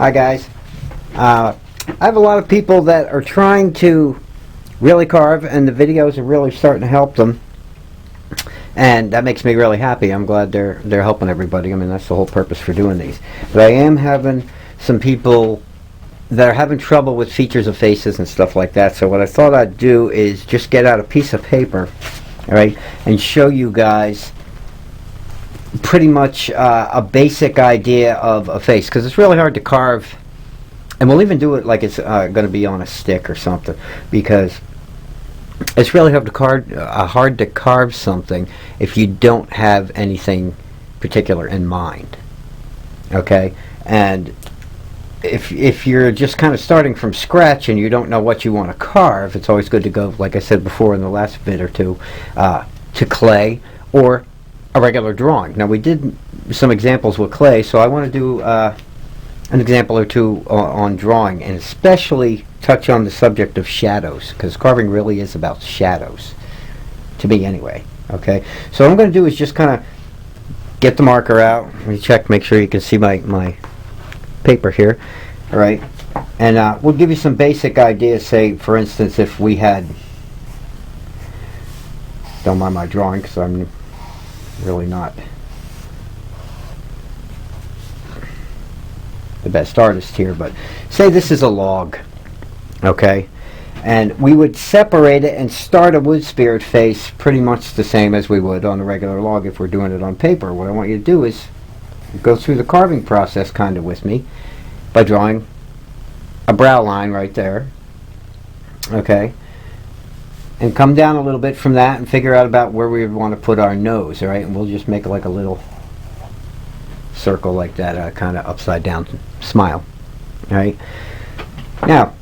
Hi guys. I have a lot of people that are trying to really carve, and the videos are really starting to help them, and that makes me really happy. I'm glad they're helping everybody. I mean, that's the whole purpose for doing these. But I am having some people that are having trouble with features of faces and stuff like that. So what I thought I'd do is just get out a piece of paper, all right, and show you guys pretty much a basic idea of a face, because it's really hard to carve, and we'll even do it like it's going to be on a stick or something, because it's really hard to carve something if you don't have anything particular in mind. Okay, and if you're just kind of starting from scratch and you don't know what you want to carve, it's always good to go, like I said before in the last vid or two, to clay or a regular drawing. Now we did some examples with clay, so I want to do an example or two on drawing, and especially touch on the subject of shadows, because carving really is about shadows, to me anyway. Okay, so what I'm going to do is just kind of get the marker out. Let me check, make sure you can see my paper here. All right, and we'll give you some basic ideas. Say, for instance, if we had, don't mind my drawing because I'm really not the best artist here, but say this is a log, okay, and we would separate it and start a wood spirit face pretty much the same as we would on a regular log if we're doing it on paper. What I want you to do is go through the carving process kind of with me by drawing a brow line right there, okay, and come down a little bit from that and figure out about where we would want to put our nose. All right, and we'll just make like a little circle like that, kind of upside down smile. All right, now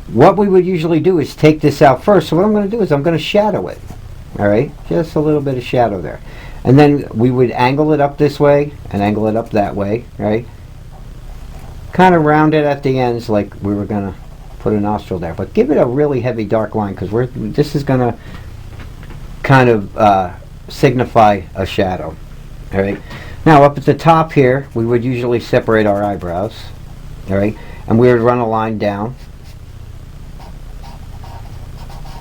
what we would usually do is take this out first. So what I'm going to do is I'm going to shadow it. All right, just a little bit of shadow there, and then we would angle it up this way and angle it up that way, right, kind of round it at the ends like we were going to put a nostril there, but give it a really heavy dark line, because this is going to kind of signify a shadow. All right, now up at the top here we would usually separate our eyebrows, all right, and we would run a line down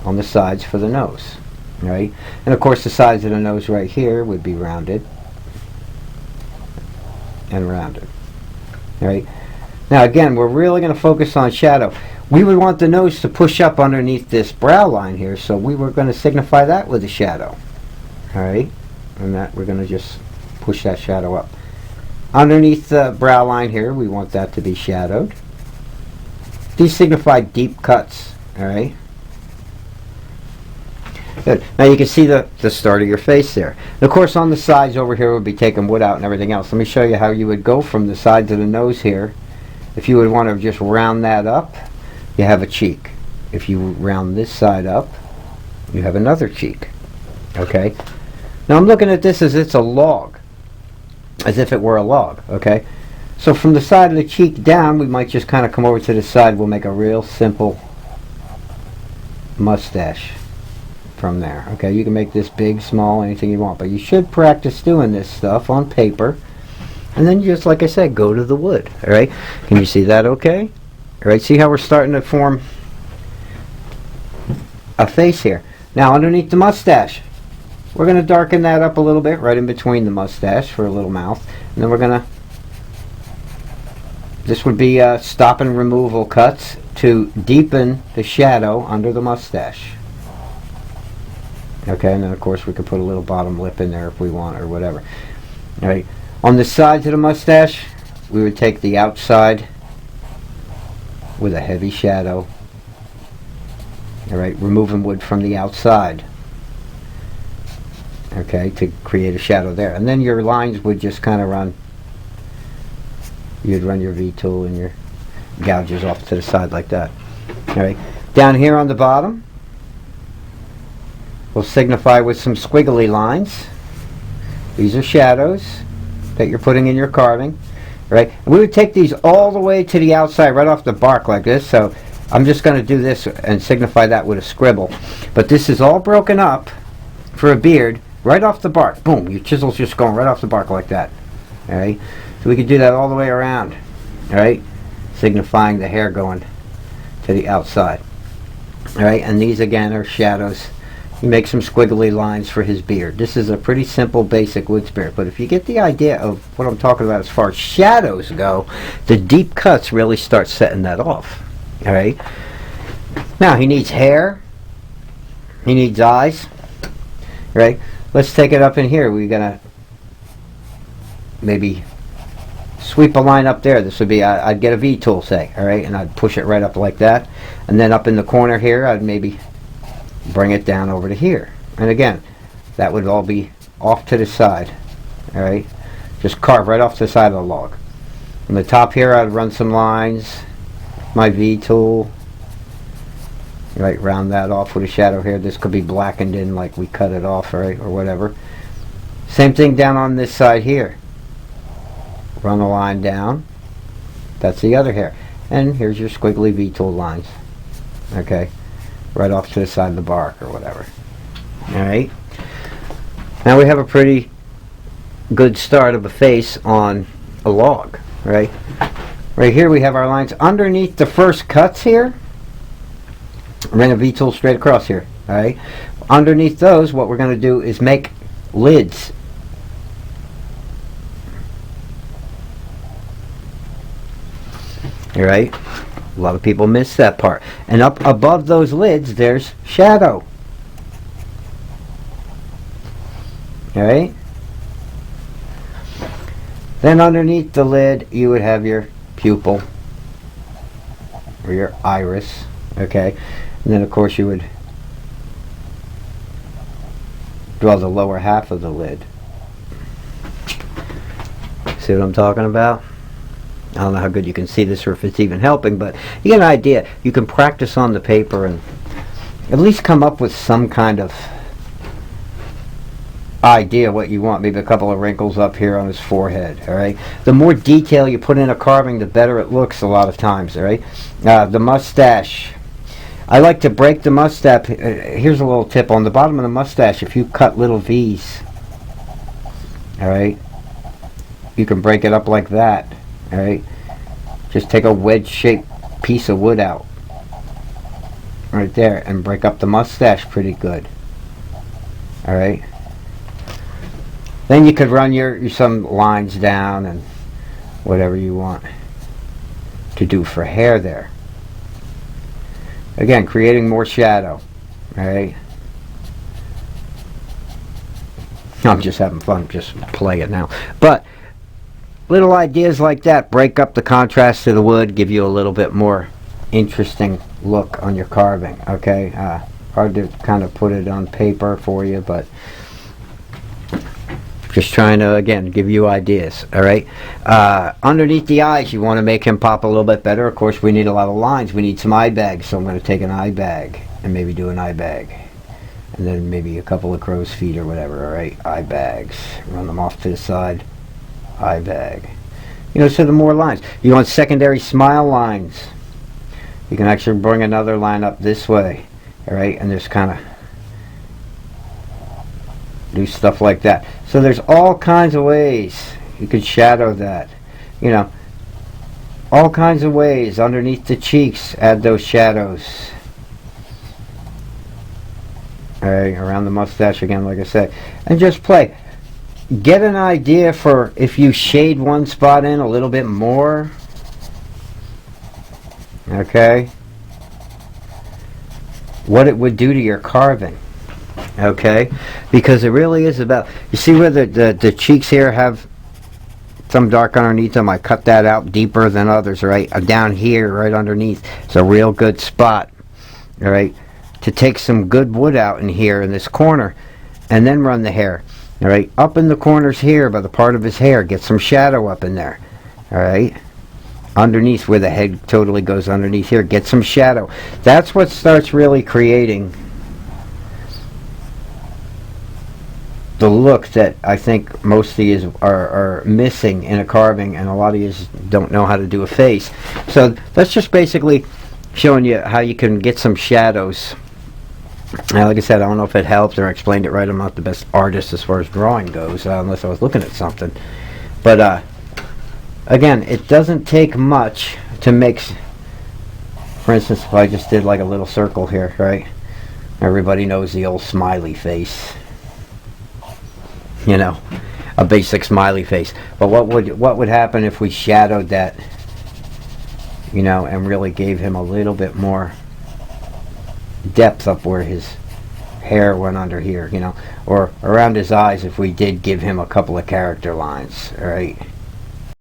on the sides for the nose, all right, and of course the sides of the nose right here would be rounded and rounded. All right, now again, we're really going to focus on shadow. We would want the nose to push up underneath this brow line here, so we were going to signify that with a shadow. All right, and that we're going to just push that shadow up. Underneath the brow line here, we want that to be shadowed. These signify deep cuts. All right. Good. Now you can see the start of your face there. And of course on the sides over here would be taking wood out and everything else. Let me show you how you would go from the sides of the nose here. If you would want to just round that up, you have a cheek. If you round this side up, you have another cheek. Okay? Now I'm looking at this as it's a log, as if it were a log. Okay? So from the side of the cheek down, we might just kind of come over to the side. We'll make a real simple mustache from there. Okay? You can make this big, small, anything you want, but you should practice doing this stuff on paper, and then you just, like I said, go to the wood. All right? Can you see that okay? All right, see how we're starting to form a face here. Now underneath the mustache, we're going to darken that up a little bit right in between the mustache for a little mouth, and then we're going to, this would be stop and removal cuts to deepen the shadow under the mustache. Okay, and then of course we could put a little bottom lip in there if we want, or whatever. All right, on the sides of the mustache, we would take the outside with a heavy shadow. All right, removing wood from the outside, okay, to create a shadow there, and then your lines would just kind of run. You'd run your V-tool and your gouges off to the side like that. All right, down here on the bottom, we'll signify with some squiggly lines. These are shadows that you're putting in your carving. Right? And we would take these all the way to the outside, right off the bark like this. So I'm just going to do this and signify that with a scribble. But this is all broken up for a beard right off the bark. Boom, your chisel's just going right off the bark like that. All right? So we could do that all the way around. Alright, signifying the hair going to the outside. Alright, and these again are shadows. You make some squiggly lines for his beard. This is a pretty simple, basic wood spirit, but if you get the idea of what I'm talking about as far as shadows go, the deep cuts really start setting that off. Alright, now he needs hair, he needs eyes. Right, let's take it up in here. We're gonna maybe sweep a line up there. This would be, I'd get a V tool, say, alright, and I'd push it right up like that, and then up in the corner here I'd maybe bring it down over to here, and again that would all be off to the side. Alright, just carve right off to the side of the log. On the top here I'd run some lines, my V tool, right, round that off with a shadow here. This could be blackened in like we cut it off, right, or whatever. Same thing down on this side here. Run a line down, that's the other hair, and here's your squiggly V tool lines. Okay, right off to the side of the bark or whatever. Alright, now we have a pretty good start of a face on a log. Right, right here we have our lines underneath the first cuts here. Run a V tool straight across here. Alright, underneath those what we're going to do is make lids. Alright, a lot of people miss that part. And up above those lids there's shadow. Alright, then underneath the lid you would have your pupil or your iris. Okay, and then of course you would draw the lower half of the lid. See what I'm talking about? I don't know how good you can see this or if it's even helping, but you get an idea. You can practice on the paper and at least come up with some kind of idea what you want. Maybe a couple of wrinkles up here on his forehead. Alright, the more detail you put in a carving, the better it looks a lot of times. Alright, the mustache, I like to break the mustache. Here's a little tip on the bottom of the mustache. If you cut little V's, alright, you can break it up like that. Alright, just take a wedge shaped piece of wood out right there and break up the mustache pretty good. Alright, then you could run your some lines down and whatever you want to do for hair there. Again, creating more shadow. Alright, I'm just having fun, just play it now. But little ideas like that break up the contrast to the wood, give you a little bit more interesting look on your carving. Okay, hard to kind of put it on paper for you, but just trying to again give you ideas. Alright, underneath the eyes you want to make him pop a little bit better. Of course we need a lot of lines, we need some eye bags, so I'm going to take an eye bag and maybe do an eye bag, and then maybe a couple of crow's feet or whatever. Alright, eye bags, run them off to the side, eye bag, you know, so the more lines. You want secondary smile lines, you can actually bring another line up this way. Alright, and just kind of do stuff like that. So there's all kinds of ways you could shadow that, you know, all kinds of ways. Underneath the cheeks, add those shadows. Alright, around the mustache again, like I said, and just play. Get an idea for if you shade one spot in a little bit more, okay, what it would do to your carving. Okay, because it really is about, you see where the cheeks here have some dark underneath them. I cut that out deeper than others. Right, down here right underneath, it's a real good spot. All right, to take some good wood out in here in this corner and then run the hair. All right, up in the corners here by the part of his hair, get some shadow up in there. All right, underneath where the head totally goes underneath here, get some shadow. That's what starts really creating the look that I think most of you are missing in a carving, and a lot of you don't know how to do a face. So that's just basically showing you how you can get some shadows. Now, like I said, I don't know if it helped or explained it right. I'm not the best artist as far as drawing goes, unless I was looking at something. But again, it doesn't take much to mix. For instance, if I just did like a little circle here, right? Everybody knows the old smiley face. You know, a basic smiley face. But what would happen if we shadowed that, you know, and really gave him a little bit more depth up where his hair went under here, you know, or around his eyes if we did give him a couple of character lines, right?